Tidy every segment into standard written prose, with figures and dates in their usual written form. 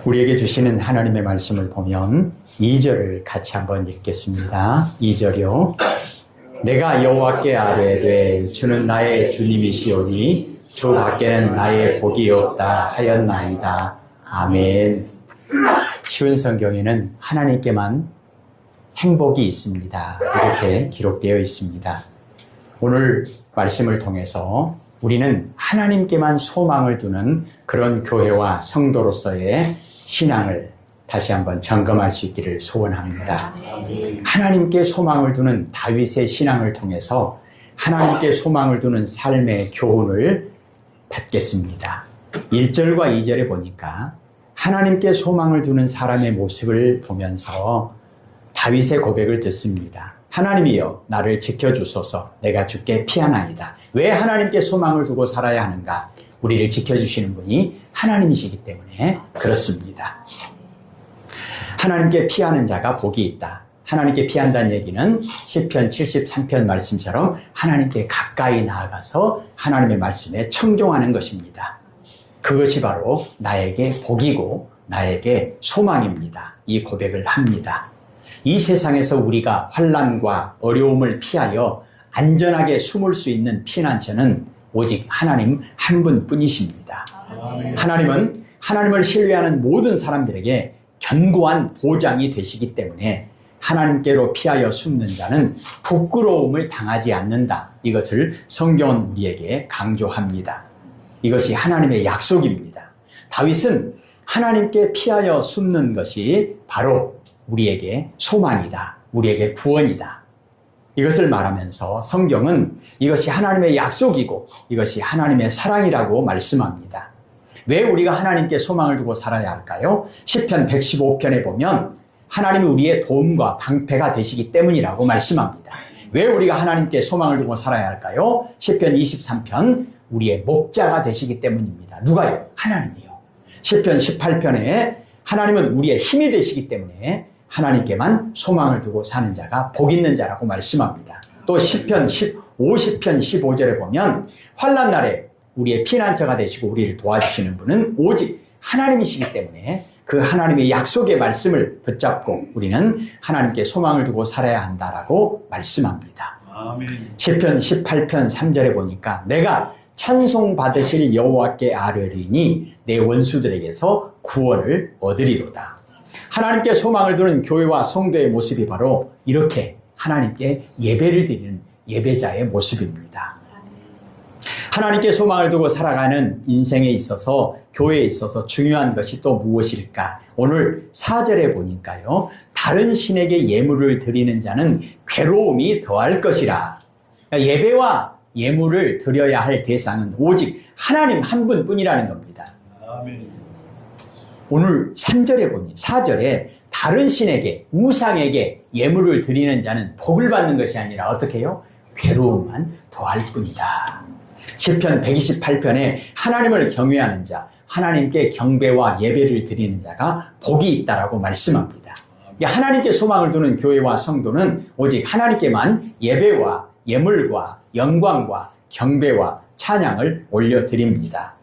우리에게 주시는 하나님의 말씀을 보면 2절을 같이 한번 읽겠습니다. 2절이요. 내가 여호와께 아뢰되 주는 나의 주님이시오니 주 밖에는 나의 복이 없다 하였나이다. 아멘. 쉬운 성경에는 하나님께만 행복이 있습니다. 이렇게 기록되어 있습니다. 오늘 말씀을 통해서 우리는 하나님께만 소망을 두는 그런 교회와 성도로서의 신앙을 다시 한번 점검할 수 있기를 소원합니다. 하나님께 소망을 두는 다윗의 신앙을 통해서 하나님께 소망을 두는 삶의 교훈을 받겠습니다. 1절과 2절에 보니까 하나님께 소망을 두는 사람의 모습을 보면서 다윗의 고백을 듣습니다. 하나님이여 나를 지켜주소서. 내가 주께 피하나이다. 왜 하나님께 소망을 두고 살아야 하는가? 우리를 지켜주시는 분이 하나님이시기 때문에 그렇습니다. 하나님께 피하는 자가 복이 있다. 하나님께 피한다는 얘기는 시편 73편 말씀처럼 하나님께 가까이 나아가서 하나님의 말씀에 청종하는 것입니다. 그것이 바로 나에게 복이고 나에게 소망입니다. 이 고백을 합니다. 이 세상에서 우리가 환난과 어려움을 피하여 안전하게 숨을 수 있는 피난처는 오직 하나님 한 분뿐이십니다. 하나님은 하나님을 신뢰하는 모든 사람들에게 견고한 보장이 되시기 때문에 하나님께로 피하여 숨는 자는 부끄러움을 당하지 않는다. 이것을 성경은 우리에게 강조합니다. 이것이 하나님의 약속입니다. 다윗은 하나님께 피하여 숨는 것이 바로 우리에게 소망이다. 우리에게 구원이다. 이것을 말하면서 성경은 이것이 하나님의 약속이고 이것이 하나님의 사랑이라고 말씀합니다. 왜 우리가 하나님께 소망을 두고 살아야 할까요? 시편 115편에 보면 하나님이 우리의 도움과 방패가 되시기 때문이라고 말씀합니다. 왜 우리가 하나님께 소망을 두고 살아야 할까요? 시편 23편 우리의 목자가 되시기 때문입니다. 누가요? 하나님이요. 시편 18편에 하나님은 우리의 힘이 되시기 때문에 하나님께만 소망을 두고 사는 자가 복 있는 자라고 말씀합니다. 또 시편 50편 15절에 보면 환난 날에 우리의 피난처가 되시고 우리를 도와주시는 분은 오직 하나님이시기 때문에 그 하나님의 약속의 말씀을 붙잡고 우리는 하나님께 소망을 두고 살아야 한다라고 말씀합니다. 아멘. 시편 18편 3절에 보니까 내가 찬송 받으실 여호와께 아뢰리니 내 원수들에게서 구원을 얻으리로다. 하나님께 소망을 두는 교회와 성도의 모습이 바로 이렇게 하나님께 예배를 드리는 예배자의 모습입니다. 하나님께 소망을 두고 살아가는 인생에 있어서 교회에 있어서 중요한 것이 또 무엇일까? 오늘 4절에 보니까요. 다른 신에게 예물을 드리는 자는 괴로움이 더할 것이라. 예배와 예물을 드려야 할 대상은 오직 하나님 한 분뿐이라는 겁니다. 아멘. 오늘 3절에 보니 4절에 다른 신에게 우상에게 예물을 드리는 자는 복을 받는 것이 아니라 어떻게 해요? 괴로움만 더할 뿐이다. 시편 128편에 하나님을 경외하는 자, 하나님께 경배와 예배를 드리는 자가 복이 있다라고 말씀합니다. 하나님께 소망을 두는 교회와 성도는 오직 하나님께만 예배와 예물과 영광과 경배와 찬양을 올려드립니다.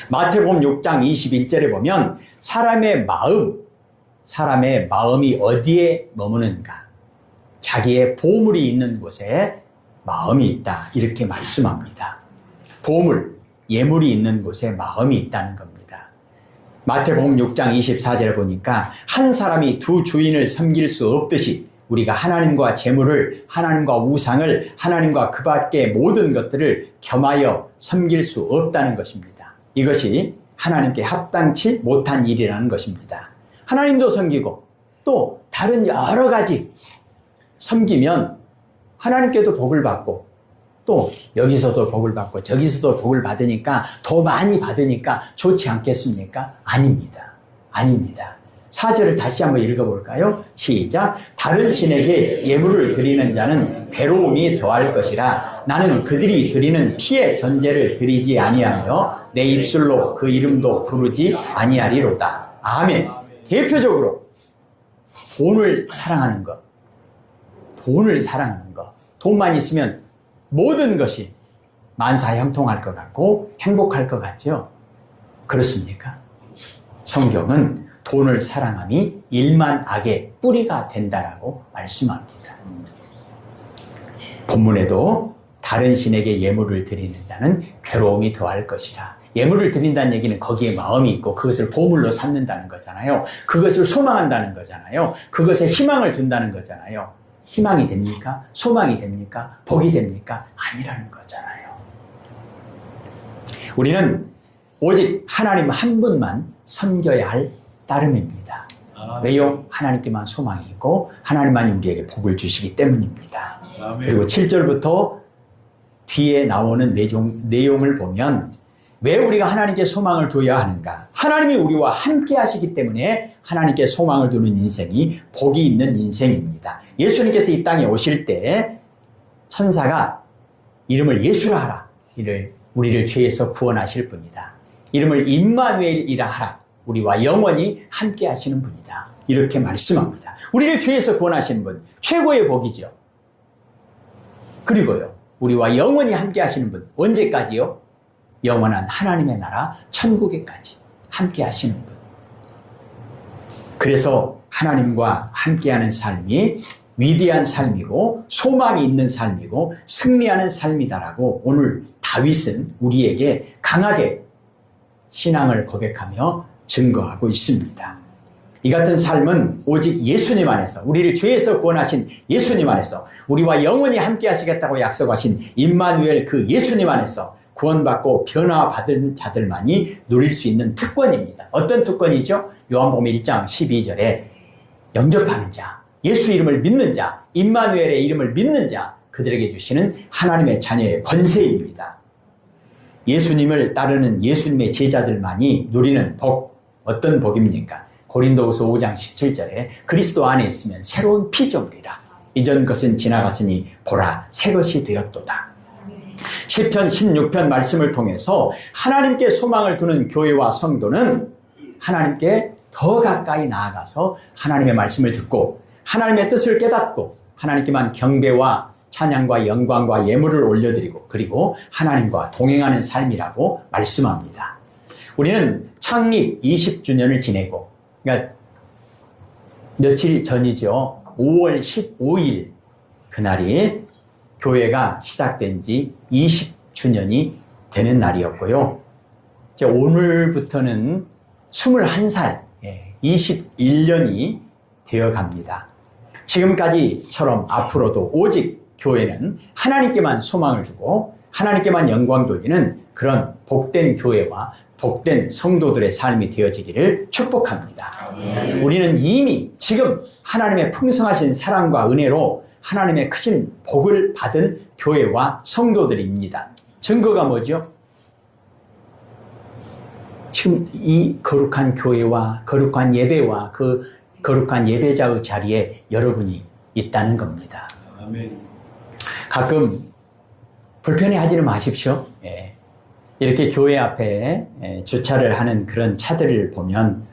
마태복음 6장 21절에 보면 사람의 마음이 어디에 머무는가? 자기의 보물이 있는 곳에 마음이 있다. 이렇게 말씀합니다. 보물, 예물이 있는 곳에 마음이 있다는 겁니다. 마태복음 6장 24절에 보니까 한 사람이 두 주인을 섬길 수 없듯이 우리가 하나님과 재물을, 하나님과 우상을, 하나님과 그 밖의 모든 것들을 겸하여 섬길 수 없다는 것입니다. 이것이 하나님께 합당치 못한 일이라는 것입니다. 하나님도 섬기고 또 다른 여러 가지 섬기면 하나님께도 복을 받고 또 여기서도 복을 받고 저기서도 복을 받으니까 더 많이 받으니까 좋지 않겠습니까? 아닙니다. 아닙니다. 4절을 다시 한번 읽어볼까요? 시작. 다른 신에게 예물을 드리는 자는 괴로움이 더할 것이라. 나는 그들이 드리는 피의 전제를 드리지 아니하며 내 입술로 그 이름도 부르지 아니하리로다. 아멘. 대표적으로 돈을 사랑하는 것. 돈을 사랑하는 것. 돈만 있으면 모든 것이 만사형통할 것 같고 행복할 것 같죠? 그렇습니까? 성경은 돈을 사랑함이 일만 악의 뿌리가 된다라고 말씀합니다. 본문에도 다른 신에게 예물을 드리는 자는 괴로움이 더할 것이라. 예물을 드린다는 얘기는 거기에 마음이 있고 그것을 보물로 삼는다는 거잖아요. 그것을 소망한다는 거잖아요. 그것에 희망을 둔다는 거잖아요. 희망이 됩니까? 소망이 됩니까? 복이 됩니까? 아니라는 거잖아요. 우리는 오직 하나님 한 분만 섬겨야 할 따름입니다. 왜요? 하나님께만 소망이 있고 하나님만이 우리에게 복을 주시기 때문입니다. 그리고 7절부터 뒤에 나오는 내용을 보면 왜 우리가 하나님께 소망을 두어야 하는가? 하나님이 우리와 함께 하시기 때문에 하나님께 소망을 두는 인생이 복이 있는 인생입니다. 예수님께서 이 땅에 오실 때 천사가 이름을 예수라 하라. 우리를 죄에서 구원하실 분이다. 이름을 임마누엘이라 하라. 우리와 영원히 함께 하시는 분이다. 이렇게 말씀합니다. 우리를 죄에서 구원하시는 분, 최고의 복이죠. 그리고요, 우리와 영원히 함께 하시는 분, 언제까지요? 영원한 하나님의 나라 천국에까지 함께 하시는 분. 그래서 하나님과 함께하는 삶이 위대한 삶이고 소망이 있는 삶이고 승리하는 삶이다라고 오늘 다윗은 우리에게 강하게 신앙을 고백하며 증거하고 있습니다. 이 같은 삶은 오직 예수님 안에서, 우리를 죄에서 구원하신 예수님 안에서, 우리와 영원히 함께 하시겠다고 약속하신 임마누엘 그 예수님 안에서 구원받고 변화받은 자들만이 누릴 수 있는 특권입니다. 어떤 특권이죠? 요한복음 1장 12절에 영접하는 자, 예수 이름을 믿는 자, 임마누엘의 이름을 믿는 자, 그들에게 주시는 하나님의 자녀의 권세입니다. 예수님을 따르는 예수님의 제자들만이 누리는 복, 어떤 복입니까? 고린도후서 5장 17절에 그리스도 안에 있으면 새로운 피조물이라. 이전 것은 지나갔으니 보라 새 것이 되었도다. 시편 16편 말씀을 통해서 하나님께 소망을 두는 교회와 성도는 하나님께 더 가까이 나아가서 하나님의 말씀을 듣고 하나님의 뜻을 깨닫고 하나님께만 경배와 찬양과 영광과 예물을 올려드리고 그리고 하나님과 동행하는 삶이라고 말씀합니다. 우리는 창립 20주년을 지내고, 그러니까 며칠 전이죠. 5월 15일 그날이 교회가 시작된 지 20주년이 되는 날이었고요. 이제 오늘부터는 21살, 21년이 되어 갑니다. 지금까지처럼 앞으로도 오직 교회는 하나님께만 소망을 두고 하나님께만 영광 돌리는 그런 복된 교회와 복된 성도들의 삶이 되어지기를 축복합니다. 우리는 이미 지금 하나님의 풍성하신 사랑과 은혜로 하나님의 크신 복을 받은 교회와 성도들입니다. 증거가 뭐죠? 지금 이 거룩한 교회와 거룩한 예배와 그 거룩한 예배자의 자리에 여러분이 있다는 겁니다. 아멘. 가끔 불편해하지는 마십시오. 이렇게 교회 앞에 주차를 하는 그런 차들을 보면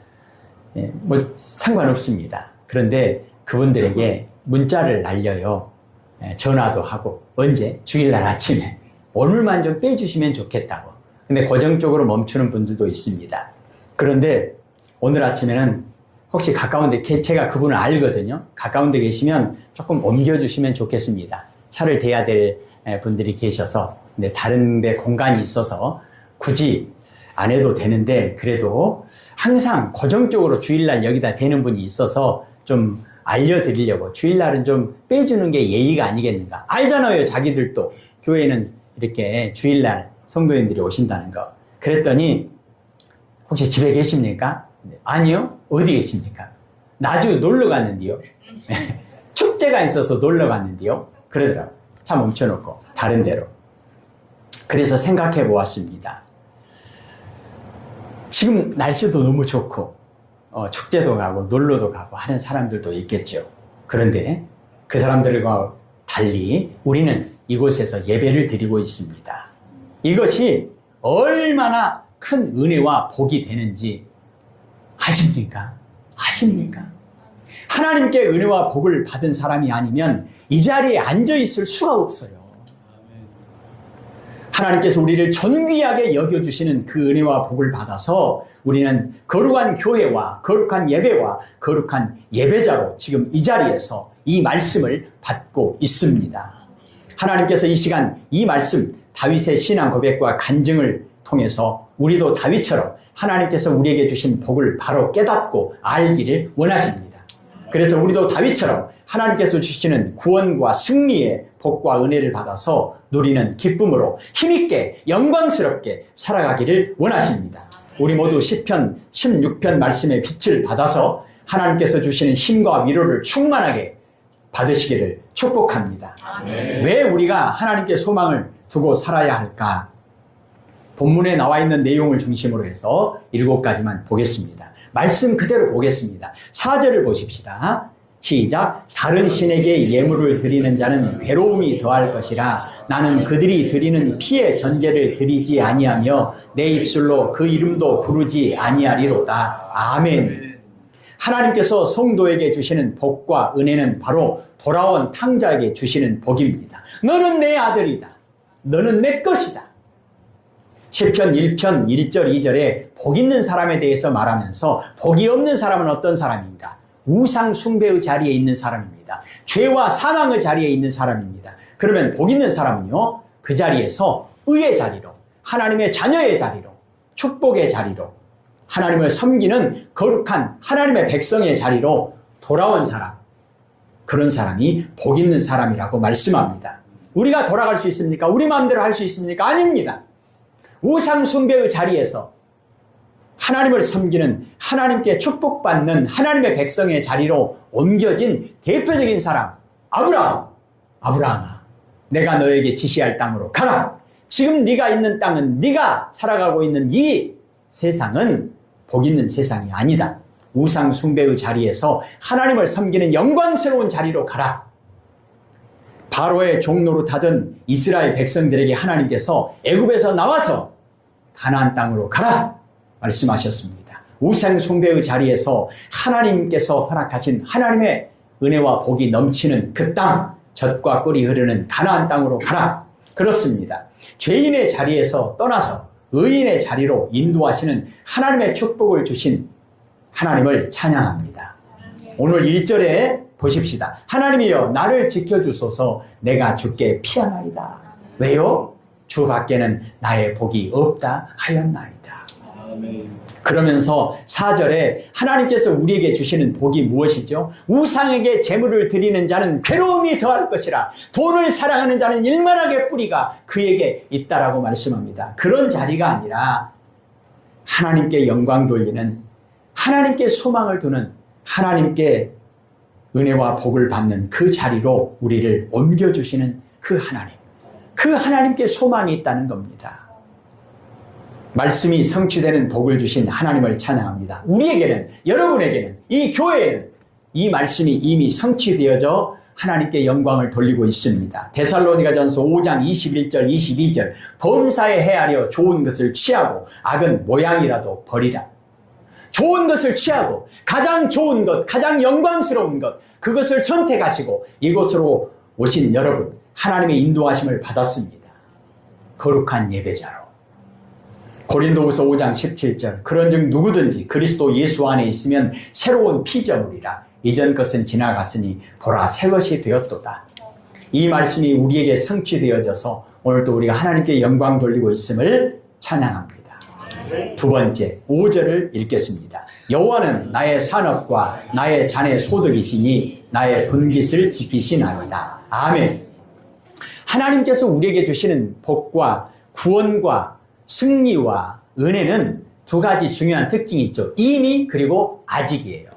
뭐 상관없습니다. 그런데 그분들에게 문자를 날려요. 전화도 하고 언제? 주일날 아침에 오늘만 좀 빼주시면 좋겠다고. 근데 고정적으로 멈추는 분들도 있습니다. 그런데 오늘 아침에는 혹시 가까운데, 제가 그분을 알거든요. 가까운데 계시면 조금 옮겨주시면 좋겠습니다. 차를 대야 될 분들이 계셔서, 근데 다른 데 공간이 있어서 굳이 안 해도 되는데, 그래도 항상 고정적으로 주일날 여기다 대는 분이 있어서 좀 알려드리려고, 주일날은 좀 빼주는 게 예의가 아니겠는가. 알잖아요, 자기들도. 교회는 이렇게 주일날 성도님들이 오신다는 거. 그랬더니 혹시 집에 계십니까? 아니요. 어디 계십니까? 나주 놀러 갔는데요. 축제가 있어서 놀러 갔는데요. 그러더라고요. 차 멈춰놓고 다른 데로. 그래서 생각해 보았습니다. 지금 날씨도 너무 좋고 축제도 가고 놀러도 가고 하는 사람들도 있겠죠. 그런데 그 사람들과 달리 우리는 이곳에서 예배를 드리고 있습니다. 이것이 얼마나 큰 은혜와 복이 되는지 아십니까? 아십니까? 하나님께 은혜와 복을 받은 사람이 아니면 이 자리에 앉아 있을 수가 없어요. 하나님께서 우리를 존귀하게 여겨주시는 그 은혜와 복을 받아서 우리는 거룩한 교회와 거룩한 예배와 거룩한 예배자로 지금 이 자리에서 이 말씀을 받고 있습니다. 하나님께서 이 시간 이 말씀 다윗의 신앙 고백과 간증을 통해서 우리도 다윗처럼 하나님께서 우리에게 주신 복을 바로 깨닫고 알기를 원하십니다. 그래서 우리도 다윗처럼 하나님께서 주시는 구원과 승리의 복과 은혜를 받아서 누리는 기쁨으로 힘있게 영광스럽게 살아가기를 원하십니다. 우리 모두 시편 16편 말씀의 빛을 받아서 하나님께서 주시는 힘과 위로를 충만하게 받으시기를 축복합니다. 왜 우리가 하나님께 소망을 두고 살아야 할까? 본문에 나와 있는 내용을 중심으로 해서 7가지만 보겠습니다. 말씀 그대로 보겠습니다. 4절을 보십시다. 시작. 다른 신에게 예물을 드리는 자는 괴로움이 더할 것이라. 나는 그들이 드리는 피의 전제를 드리지 아니하며 내 입술로 그 이름도 부르지 아니하리로다. 아멘. 하나님께서 성도에게 주시는 복과 은혜는 바로 돌아온 탕자에게 주시는 복입니다. 너는 내 아들이다. 너는 내 것이다. 시편 1편 1절 2절에 복 있는 사람에 대해서 말하면서 복이 없는 사람은 어떤 사람인가? 우상 숭배의 자리에 있는 사람입니다. 죄와 사망의 자리에 있는 사람입니다. 그러면 복 있는 사람은요, 그 자리에서 의의 자리로, 하나님의 자녀의 자리로, 축복의 자리로, 하나님을 섬기는 거룩한 하나님의 백성의 자리로 돌아온 사람, 그런 사람이 복 있는 사람이라고 말씀합니다. 우리가 돌아갈 수 있습니까? 우리 마음대로 할 수 있습니까? 아닙니다. 우상 숭배의 자리에서 하나님을 섬기는, 하나님께 축복받는 하나님의 백성의 자리로 옮겨진 대표적인 사람, 아브라함아, 내가 너에게 지시할 땅으로 가라. 지금 네가 있는 땅은, 네가 살아가고 있는 이 세상은 복 있는 세상이 아니다. 우상 숭배의 자리에서 하나님을 섬기는 영광스러운 자리로 가라. 바로의 종로로 타던 이스라엘 백성들에게 하나님께서 애굽에서 나와서 가나안 땅으로 가라 말씀하셨습니다. 우상 숭배의 자리에서 하나님께서 허락하신 하나님의 은혜와 복이 넘치는 그 땅, 젖과 꿀이 흐르는 가나안 땅으로 가라. 그렇습니다. 죄인의 자리에서 떠나서 의인의 자리로 인도하시는 하나님의 축복을 주신 하나님을 찬양합니다. 오늘 1절에 보십시다. 하나님이여 나를 지켜주소서. 내가 주께 피하나이다. 왜요? 주 밖에는 나의 복이 없다 하였나이다. 그러면서 4절에 하나님께서 우리에게 주시는 복이 무엇이죠? 우상에게 재물을 드리는 자는 괴로움이 더할 것이라. 돈을 사랑하는 자는 일만하게 뿌리가 그에게 있다라고 말씀합니다. 그런 자리가 아니라 하나님께 영광 돌리는, 하나님께 소망을 두는, 하나님께 은혜와 복을 받는 그 자리로 우리를 옮겨주시는 그 하나님, 그 하나님께 소망이 있다는 겁니다. 말씀이 성취되는 복을 주신 하나님을 찬양합니다. 우리에게는, 여러분에게는, 이 교회에는 이 말씀이 이미 성취되어져 하나님께 영광을 돌리고 있습니다. 데살로니가전서 5장 21절 22절 범사에 헤아려 좋은 것을 취하고 악은 모양이라도 버리라. 좋은 것을 취하고 가장 좋은 것, 가장 영광스러운 것, 그것을 선택하시고 이곳으로 오신 여러분, 하나님의 인도하심을 받았습니다. 거룩한 예배자로. 고린도후서 5장 17절 그런즉 누구든지 그리스도 예수 안에 있으면 새로운 피조물이라. 이전 것은 지나갔으니 보라 새 것이 되었도다. 이 말씀이 우리에게 성취되어져서 오늘도 우리가 하나님께 영광 돌리고 있음을 찬양합니다. 두 번째 5절을 읽겠습니다. 여호와는 나의 산업과 나의 잔의 소득이시니 나의 분깃을 지키시나이다. 아멘. 하나님께서 우리에게 주시는 복과 구원과 승리와 은혜는 두 가지 중요한 특징이 있죠. 이미 그리고 아직이에요.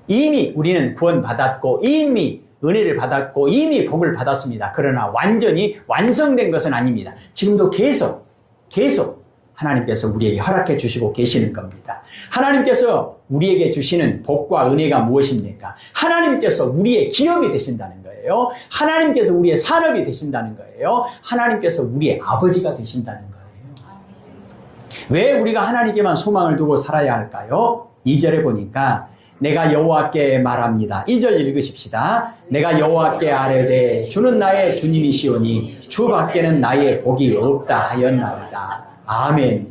이미 우리는 구원받았고 이미 은혜를 받았고 이미 복을 받았습니다. 그러나 완전히 완성된 것은 아닙니다. 지금도 계속 하나님께서 우리에게 허락해 주시고 계시는 겁니다. 하나님께서 우리에게 주시는 복과 은혜가 무엇입니까? 하나님께서 우리의 기업이 되신다는 거예요. 하나님께서 우리의 산업이 되신다는 거예요. 하나님께서 우리의 아버지가 되신다는 거예요. 왜 우리가 하나님께만 소망을 두고 살아야 할까요? 2절에 보니까 내가 여호와께 말합니다. 2절 읽으십시다. 내가 여호와께 아뢰되 주는 나의 주님이시오니 주 밖에는 나의 복이 없다 하였나이다. 아멘.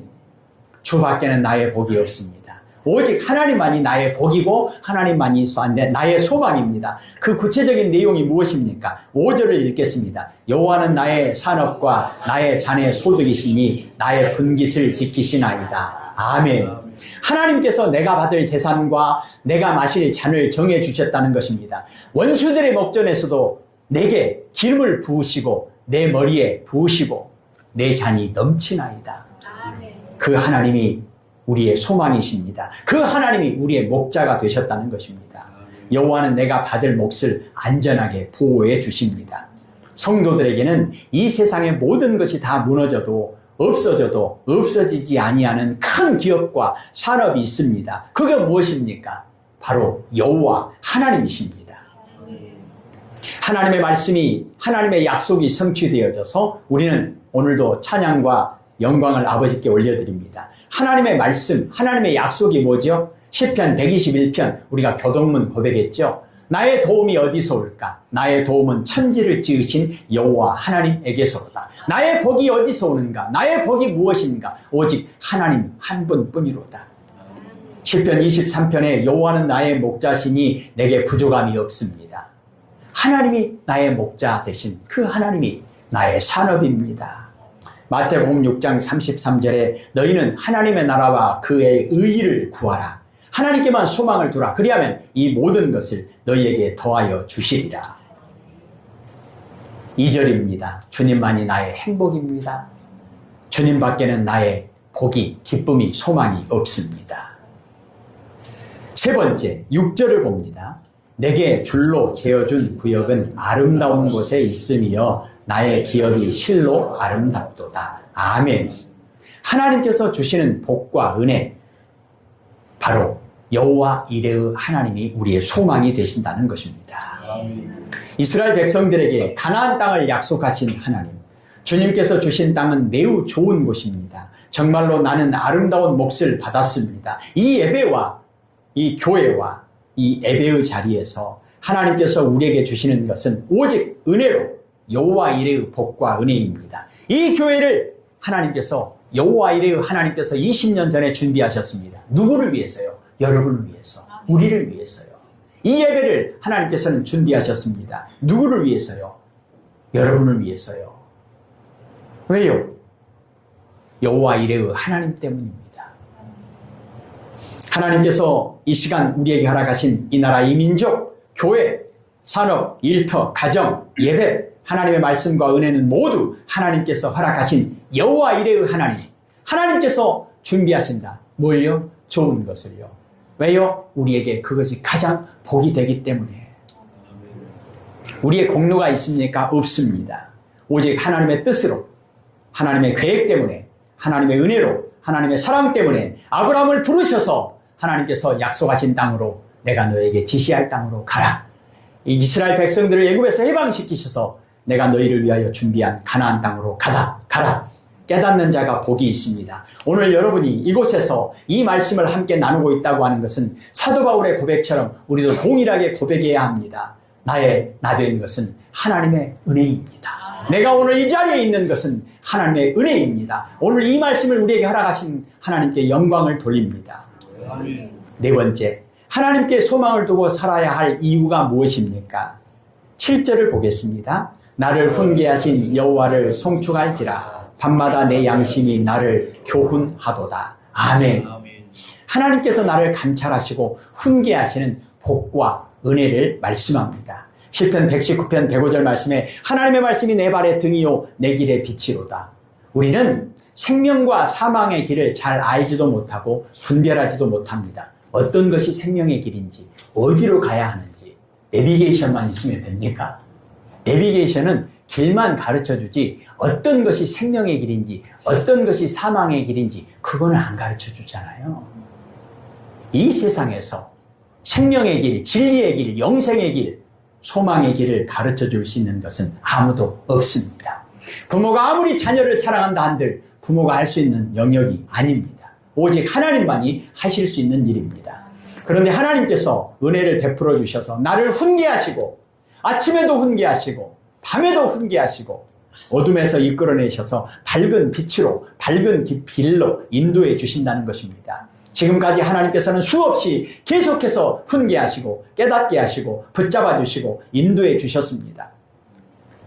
주 밖에는 나의 복이 없습니다. 오직 하나님만이 나의 복이고 하나님만이 나의 소망입니다. 그 구체적인 내용이 무엇입니까? 5절을 읽겠습니다. 여호와는 나의 산업과 나의 잔의 소득이시니 나의 분깃을 지키시나이다. 아멘. 하나님께서 내가 받을 재산과 내가 마실 잔을 정해 주셨다는 것입니다. 원수들의 목전에서도 내게 기름을 부으시고 내 머리에 부으시고 내 잔이 넘치나이다. 그 하나님이 우리의 소망이십니다. 그 하나님이 우리의 목자가 되셨다는 것입니다. 여호와는 내가 받을 몫을 안전하게 보호해 주십니다. 성도들에게는 이 세상의 모든 것이 다 무너져도 없어져도 없어지지 아니하는 큰 기업과 산업이 있습니다. 그게 무엇입니까? 바로 여호와 하나님이십니다. 하나님의 말씀이, 하나님의 약속이 성취되어져서 우리는 오늘도 찬양과 영광을 아버지께 올려드립니다. 하나님의 말씀, 하나님의 약속이 뭐죠? 시편 121편 우리가 교동문 고백했죠. 나의 도움이 어디서 올까? 나의 도움은 천지를 지으신 여호와 하나님에게서로다. 나의 복이 어디서 오는가? 나의 복이 무엇인가? 오직 하나님 한 분뿐이로다. 시편 23편에 여호와는 나의 목자시니 내게 부족함이 없습니다. 하나님이 나의 목자 되신 그 하나님이 나의 산업입니다. 마태복음 6장 33절에 너희는 하나님의 나라와 그의 의의를 구하라. 하나님께만 소망을 두라. 그리하면 이 모든 것을 너희에게 더하여 주시리라. 2절입니다. 주님만이 나의 행복입니다. 주님 밖에는 나의 복이, 기쁨이, 소망이 없습니다. 세 번째, 6절을 봅니다. 내게 줄로 재어준 구역은 아름다운 곳에 있으며 나의 기업이 실로 아름답도다. 아멘. 하나님께서 주시는 복과 은혜, 바로 여호와 이레의 하나님이 우리의 소망이 되신다는 것입니다. 이스라엘 백성들에게 가나안 땅을 약속하신 하나님, 주님께서 주신 땅은 매우 좋은 곳입니다. 정말로 나는 아름다운 몫을 받았습니다. 이 예배와 이 교회와 이 예배의 자리에서 하나님께서 우리에게 주시는 것은 오직 은혜로 여호와 이레의 복과 은혜입니다. 이 교회를 하나님께서, 여호와 이레의 하나님께서 20년 전에 준비하셨습니다. 누구를 위해서요? 여러분을 위해서, 우리를 위해서요. 이 예배를 하나님께서는 준비하셨습니다. 누구를 위해서요? 여러분을 위해서요. 왜요? 여호와 이레의 하나님 때문입니다. 하나님께서 이 시간 우리에게 허락하신 이 나라, 이 민족, 교회, 산업, 일터, 가정, 예배, 하나님의 말씀과 은혜는 모두 하나님께서 허락하신 여호와 이레의 하나님, 하나님께서 준비하신다. 뭘요? 좋은 것을요. 왜요? 우리에게 그것이 가장 복이 되기 때문에. 우리의 공로가 있습니까? 없습니다. 오직 하나님의 뜻으로, 하나님의 계획 때문에, 하나님의 은혜로, 하나님의 사랑 때문에 아브라함을 부르셔서 하나님께서 약속하신 땅으로, 내가 너에게 지시할 땅으로 가라. 이스라엘 백성들을 애굽에서 해방시키셔서 내가 너희를 위하여 준비한 가나안 땅으로 가라. 깨닫는 자가 복이 있습니다. 오늘 여러분이 이곳에서 이 말씀을 함께 나누고 있다고 하는 것은 사도 바울의 고백처럼 우리도 동일하게 고백해야 합니다. 나 된 것은 하나님의 은혜입니다. 내가 오늘 이 자리에 있는 것은 하나님의 은혜입니다. 오늘 이 말씀을 우리에게 허락하신 하나님께 영광을 돌립니다. 네 번째, 하나님께 소망을 두고 살아야 할 이유가 무엇입니까? 7절을 보겠습니다. 나를 훈계하신 여호와를 송축할지라 밤마다 내 양심이 나를 교훈하도다. 아멘. 하나님께서 나를 감찰하시고 훈계하시는 복과 은혜를 말씀합니다. 시편 119편 105절 말씀에 하나님의 말씀이 내 발의 등이요 내 길의 빛이로다. 우리는 생명과 사망의 길을 잘 알지도 못하고 분별하지도 못합니다. 어떤 것이 생명의 길인지, 어디로 가야 하는지 내비게이션만 있으면 됩니까? 내비게이션은 길만 가르쳐주지 어떤 것이 생명의 길인지, 어떤 것이 사망의 길인지 그거는 안 가르쳐주잖아요. 이 세상에서 생명의 길, 진리의 길, 영생의 길, 소망의 길을 가르쳐줄 수 있는 것은 아무도 없습니다. 부모가 아무리 자녀를 사랑한다 한들 부모가 할 수 있는 영역이 아닙니다. 오직 하나님만이 하실 수 있는 일입니다. 그런데 하나님께서 은혜를 베풀어 주셔서 나를 훈계하시고 아침에도 훈계하시고 밤에도 훈계하시고 어둠에서 이끌어내셔서 밝은 빛으로 밝은 길로 인도해 주신다는 것입니다. 지금까지 하나님께서는 수없이 계속해서 훈계하시고 깨닫게 하시고 붙잡아 주시고 인도해 주셨습니다.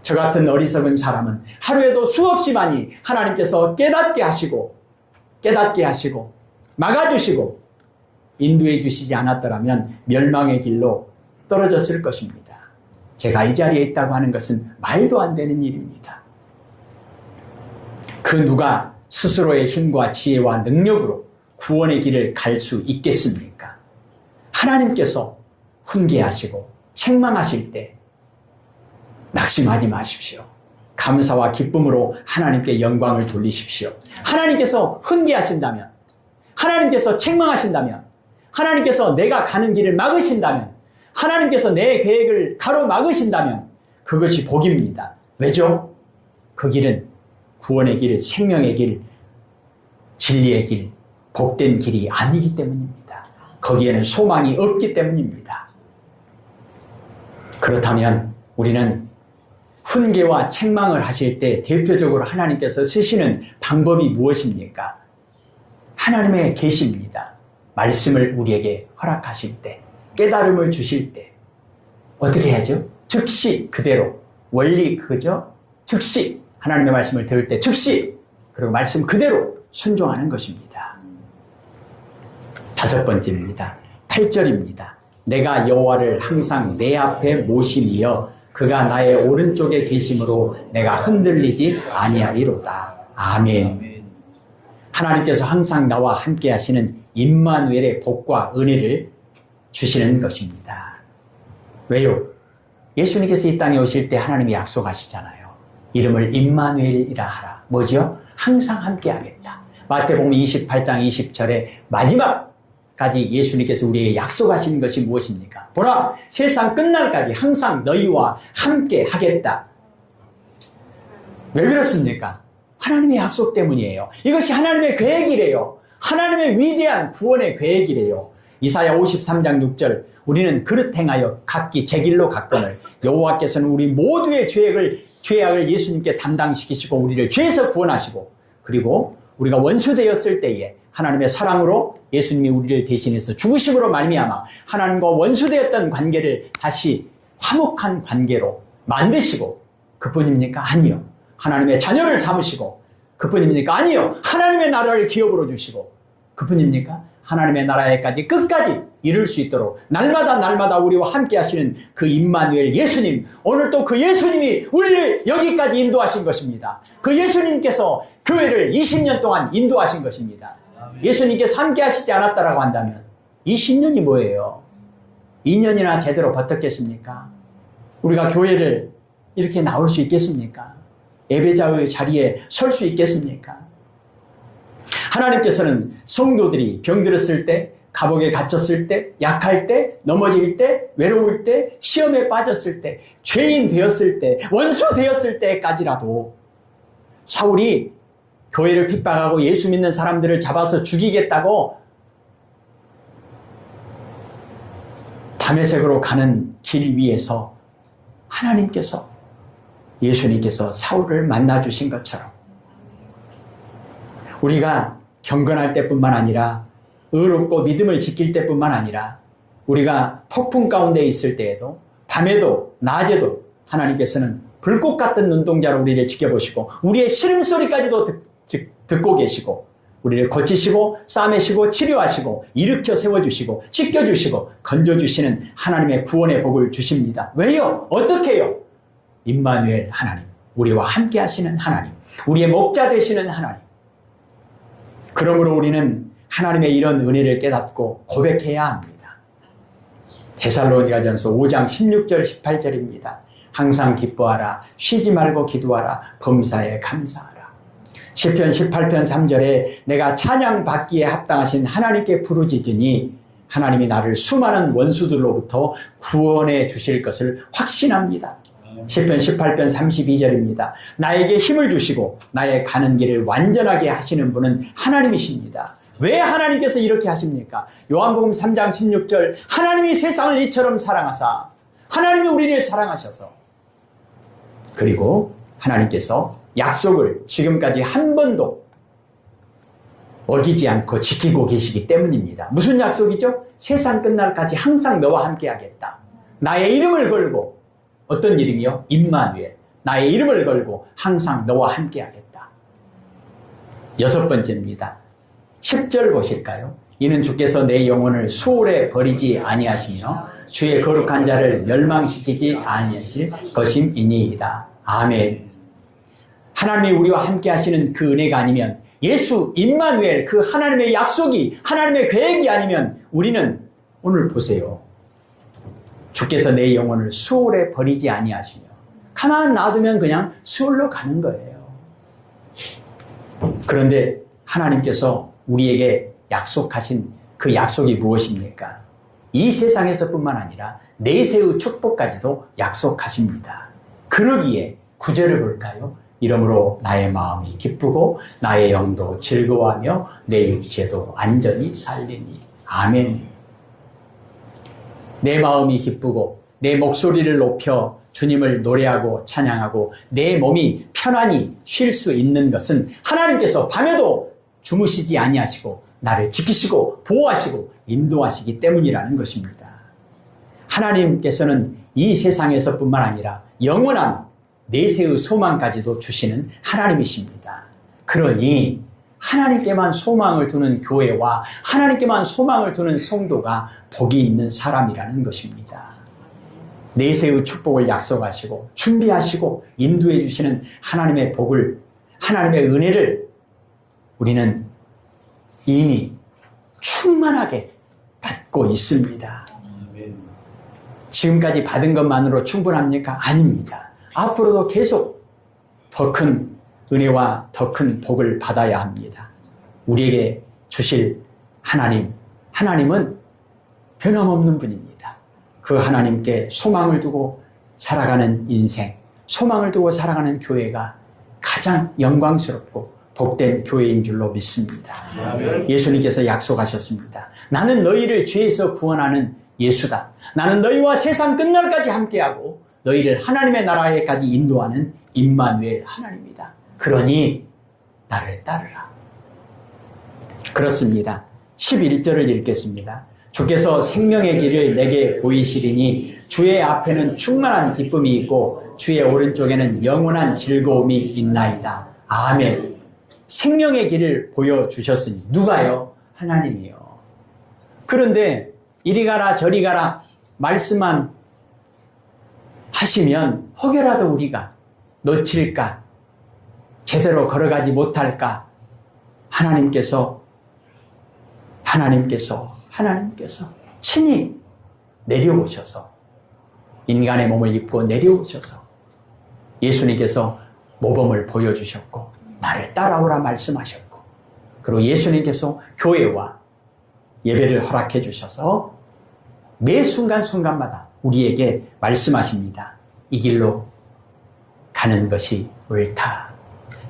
저 같은 어리석은 사람은 하루에도 수없이 많이 하나님께서 깨닫게 하시고 막아주시고 인도해 주시지 않았더라면 멸망의 길로 떨어졌을 것입니다. 제가 이 자리에 있다고 하는 것은 말도 안 되는 일입니다. 그 누가 스스로의 힘과 지혜와 능력으로 구원의 길을 갈 수 있겠습니까? 하나님께서 훈계하시고 책망하실 때 낙심하지 마십시오. 감사와 기쁨으로 하나님께 영광을 돌리십시오. 하나님께서 훈계하신다면, 하나님께서 책망하신다면, 하나님께서 내가 가는 길을 막으신다면, 하나님께서 내 계획을 가로막으신다면 그것이 복입니다. 왜죠? 그 길은 구원의 길, 생명의 길, 진리의 길, 복된 길이 아니기 때문입니다. 거기에는 소망이 없기 때문입니다. 그렇다면 우리는 훈계와 책망을 하실 때 대표적으로 하나님께서 쓰시는 방법이 무엇입니까? 하나님의 계시입니다. 말씀을 우리에게 허락하실 때, 깨달음을 주실 때 어떻게 해야죠? 즉시 그대로, 원리 그죠? 즉시 하나님의 말씀을 들을 때 즉시, 그리고 말씀 그대로 순종하는 것입니다. 5번째입니다. 8절입니다. 내가 여호와를 항상 내 앞에 모시니여 그가 나의 오른쪽에 계심으로 내가 흔들리지 아니하리로다. 아멘. 하나님께서 항상 나와 함께 하시는 임마누엘의 복과 은혜를 주시는 것입니다. 왜요? 예수님께서 이 땅에 오실 때 하나님이 약속하시잖아요. 이름을 임마누엘이라 하라. 뭐죠? 항상 함께 하겠다. 마태복음 28장 20절에 마지막까지 예수님께서 우리에게 약속하신 것이 무엇입니까? 보라, 세상 끝날까지 항상 너희와 함께 하겠다. 왜 그렇습니까? 하나님의 약속 때문이에요. 이것이 하나님의 계획이래요. 하나님의 위대한 구원의 계획이래요. 이사야 53장 6절, 우리는 그릇 행하여 각기 제 길로 갔거늘 여호와께서는 우리 모두의 죄악을 예수님께 담당시키시고 우리를 죄에서 구원하시고, 그리고 우리가 원수되었을 때에 하나님의 사랑으로 예수님이 우리를 대신해서 죽으심으로 말미암아 하나님과 원수되었던 관계를 다시 화목한 관계로 만드시고, 그뿐입니까? 아니요. 하나님의 자녀를 삼으시고, 그뿐입니까? 아니요. 하나님의 나라를 기업으로 주시고, 그뿐입니까? 하나님의 나라에까지 끝까지 이룰 수 있도록 날마다 우리와 함께 하시는 그 임마누엘 예수님, 오늘 또 그 예수님이 우리를 여기까지 인도하신 것입니다. 그 예수님께서 교회를 20년 동안 인도하신 것입니다. 예수님께서 함께 하시지 않았다라고 한다면 20년이 뭐예요? 2년이나 제대로 버텼겠습니까? 우리가 교회를 이렇게 나올 수 있겠습니까? 예배자의 자리에 설 수 있겠습니까? 하나님께서는 성도들이 병들었을 때, 감옥에 갇혔을 때, 약할 때, 넘어질 때, 외로울 때, 시험에 빠졌을 때, 죄인 되었을 때, 원수 되었을 때까지라도 사울이 교회를 핍박하고 예수 믿는 사람들을 잡아서 죽이겠다고 다메섹으로 가는 길 위에서 하나님께서, 예수님께서 사울을 만나주신 것처럼 우리가 경건할 때뿐만 아니라, 의롭고 믿음을 지킬 때뿐만 아니라, 우리가 폭풍 가운데 있을 때에도, 밤에도 낮에도 하나님께서는 불꽃 같은 눈동자로 우리를 지켜보시고 우리의 신음소리까지도 듣고 계시고 우리를 고치시고 싸매시고 치료하시고 일으켜 세워주시고 씻겨주시고 건져주시는 하나님의 구원의 복을 주십니다. 왜요? 어떻게 해요? 임마누엘 하나님, 우리와 함께 하시는 하나님, 우리의 목자 되시는 하나님. 그러므로 우리는 하나님의 이런 은혜를 깨닫고 고백해야 합니다. 데살로니가전서 5장 16절 18절입니다. 항상 기뻐하라, 쉬지 말고 기도하라, 범사에 감사하라. 시편 18편 3절에 내가 찬양받기에 합당하신 하나님께 부르짖으니 하나님이 나를 수많은 원수들로부터 구원해 주실 것을 확신합니다. 시편 18편 32절입니다. 나에게 힘을 주시고 나의 가는 길을 완전하게 하시는 분은 하나님이십니다. 왜 하나님께서 이렇게 하십니까? 요한복음 3장 16절 하나님이 세상을 이처럼 사랑하사 하나님이 우리를 사랑하셔서 그리고 하나님께서 약속을 지금까지 한 번도 어기지 않고 지키고 계시기 때문입니다. 무슨 약속이죠? 세상 끝날까지 항상 너와 함께 하겠다. 나의 이름을 걸고 어떤 이름이요? 임마누엘. 나의 이름을 걸고 항상 너와 함께 하겠다. 6번째입니다. 10절 보실까요? 이는 주께서 내 영혼을 수월에 버리지 아니하시며 주의 거룩한 자를 멸망시키지 아니하실 것임이니이다. 아멘. 하나님이 우리와 함께 하시는 그 은혜가 아니면 예수 임마누엘 그 하나님의 약속이 하나님의 계획이 아니면 우리는 오늘 보세요. 주께서 내 영혼을 수월에 버리지 아니하시며 가만 놔두면 그냥 수월로 가는 거예요. 그런데 하나님께서 우리에게 약속하신 그 약속이 무엇입니까? 이 세상에서뿐만 아니라 내세의 축복까지도 약속하십니다. 그러기에 9절을 볼까요? 이러므로 나의 마음이 기쁘고 나의 영도 즐거워하며 내 육체도 안전히 살리니. 아멘. 내 마음이 기쁘고 내 목소리를 높여 주님을 노래하고 찬양하고 내 몸이 편안히 쉴 수 있는 것은 하나님께서 밤에도 주무시지 아니하시고 나를 지키시고 보호하시고 인도하시기 때문이라는 것입니다. 하나님께서는 이 세상에서뿐만 아니라 영원한 내세의 소망까지도 주시는 하나님이십니다. 그러니 하나님께만 소망을 두는 교회와 하나님께만 소망을 두는 성도가 복이 있는 사람이라는 것입니다. 내세의 축복을 약속하시고 준비하시고 인도해 주시는 하나님의 복을, 하나님의 은혜를 우리는 이미 충만하게 받고 있습니다. 지금까지 받은 것만으로 충분합니까? 아닙니다. 앞으로도 계속 더 큰 은혜와 더 큰 복을 받아야 합니다. 우리에게 주실 하나님은 변함없는 분입니다. 그 하나님께 소망을 두고 살아가는 인생, 소망을 두고 살아가는 교회가 가장 영광스럽고 복된 교회인 줄로 믿습니다. 예수님께서 약속하셨습니다. 나는 너희를 죄에서 구원하는 예수다. 나는 너희와 세상 끝날까지 함께하고 너희를 하나님의 나라에까지 인도하는 임마누엘 하나님이다. 그러니 나를 따르라. 그렇습니다. 11절을 읽겠습니다. 주께서 생명의 길을 내게 보이시리니 주의 앞에는 충만한 기쁨이 있고 주의 오른쪽에는 영원한 즐거움이 있나이다. 아멘. 생명의 길을 보여주셨으니 누가요? 하나님이요. 그런데 이리 가라 저리 가라 말씀만 하시면 혹여라도 우리가 놓칠까, 제대로 걸어가지 못할까, 하나님께서 친히 내려오셔서 인간의 몸을 입고 내려오셔서 예수님께서 모범을 보여주셨고 나를 따라오라 말씀하셨고, 그리고 예수님께서 교회와 예배를 허락해 주셔서 매 순간순간마다 우리에게 말씀하십니다. 이 길로 가는 것이 옳다.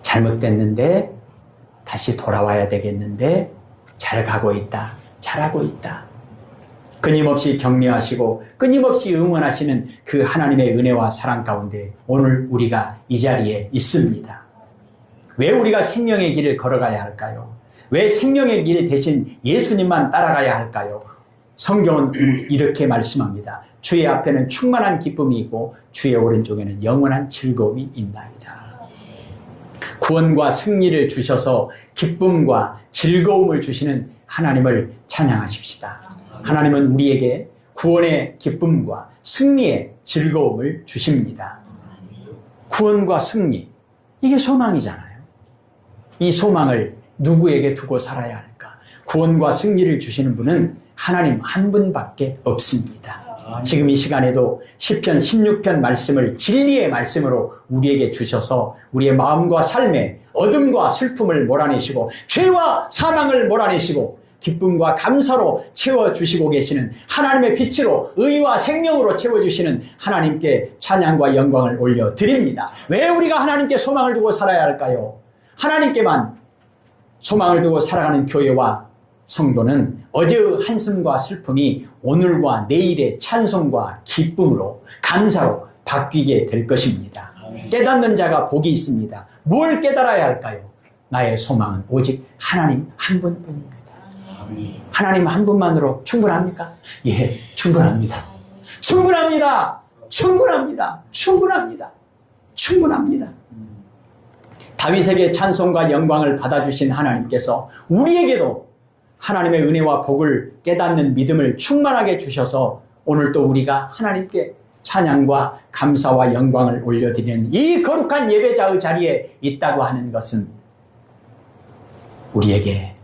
잘못됐는데 다시 돌아와야 되겠는데 잘 가고 있다. 잘하고 있다. 끊임없이 격려하시고 끊임없이 응원하시는 그 하나님의 은혜와 사랑 가운데 오늘 우리가 이 자리에 있습니다. 왜 우리가 생명의 길을 걸어가야 할까요? 왜 생명의 길 대신 예수님만 따라가야 할까요? 성경은 이렇게 말씀합니다. 주의 앞에는 충만한 기쁨이 있고 주의 오른쪽에는 영원한 즐거움이 있나이다. 구원과 승리를 주셔서 기쁨과 즐거움을 주시는 하나님을 찬양하십시다. 하나님은 우리에게 구원의 기쁨과 승리의 즐거움을 주십니다. 구원과 승리, 이게 소망이잖아요. 이 소망을 누구에게 두고 살아야 할까? 구원과 승리를 주시는 분은 하나님 한 분밖에 없습니다. 지금 이 시간에도 시편 16편 말씀을 진리의 말씀으로 우리에게 주셔서 우리의 마음과 삶에 어둠과 슬픔을 몰아내시고 죄와 사망을 몰아내시고 기쁨과 감사로 채워주시고 계시는 하나님의 빛으로 의와 생명으로 채워주시는 하나님께 찬양과 영광을 올려드립니다. 왜 우리가 하나님께 소망을 두고 살아야 할까요? 하나님께만 소망을 두고 살아가는 교회와 성도는 어제의 한숨과 슬픔이 오늘과 내일의 찬송과 기쁨으로 감사로 바뀌게 될 것입니다. 깨닫는 자가 복이 있습니다. 뭘 깨달아야 할까요? 나의 소망은 오직 하나님 한 분뿐입니다. 하나님 한 분만으로 충분합니까? 예, 충분합니다. 충분합니다. 충분합니다. 충분합니다. 충분합니다. 다윗에게 찬송과 영광을 받아주신 하나님께서 우리에게도 하나님의 은혜와 복을 깨닫는 믿음을 충만하게 주셔서 오늘 또 우리가 하나님께 찬양과 감사와 영광을 올려드리는 이 거룩한 예배자의 자리에 있다고 하는 것은 우리에게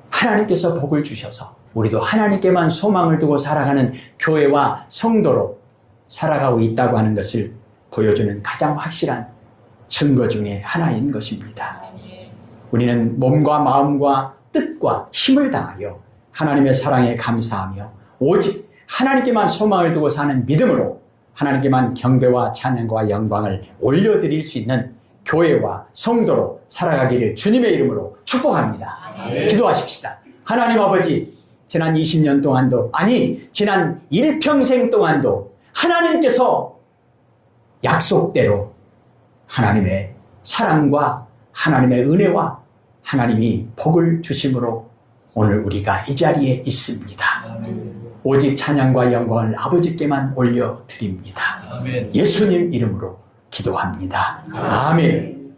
하나님께서 복을 주셔서 우리도 하나님께만 소망을 두고 살아가는 교회와 성도로 살아가고 있다고 하는 것을 보여주는 가장 확실한 증거 중에 하나인 것입니다. 우리는 몸과 마음과 뜻과 힘을 다하여 하나님의 사랑에 감사하며 오직 하나님께만 소망을 두고 사는 믿음으로 하나님께만 경배와 찬양과 영광을 올려드릴 수 있는 교회와 성도로 살아가기를 주님의 이름으로 축복합니다. 기도하십시다. 하나님 아버지, 지난 20년 동안도, 아니 지난 일평생 동안도 하나님께서 약속대로 하나님의 사랑과 하나님의 은혜와 하나님이 복을 주심으로 오늘 우리가 이 자리에 있습니다. 오직 찬양과 영광을 아버지께만 올려드립니다. 예수님 이름으로 기도합니다. 아멘.